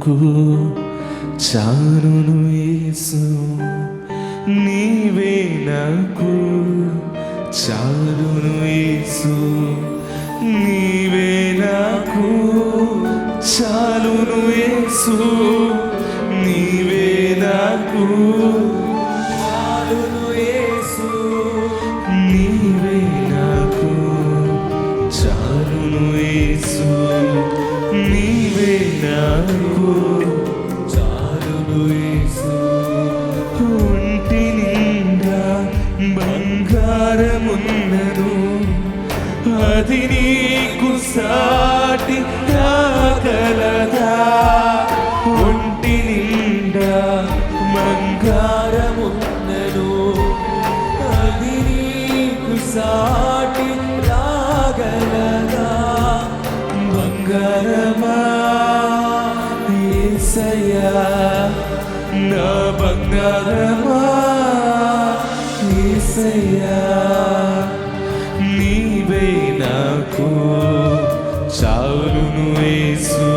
నాకు చాలును యేసు, నీవే నాకు చాలును యేసు, నీవే నాకు చాలును యేసు, నీవే నాకు చాలును యేసు, నీవే నాకు చాలును యేసు, నీవే నాకు చాలును యేసు. ఒంటి నిండా బంగారమున్నను, అది నీకు సాటి రాగలదా? ఒంటి నిండా బంగారమున్నను, అది నీకు సాటి రాగలదా? బంగారమా యేసయ్యా, నా బంగారమా యేసయ్యా, నీవే నాకు చాలును యేసు.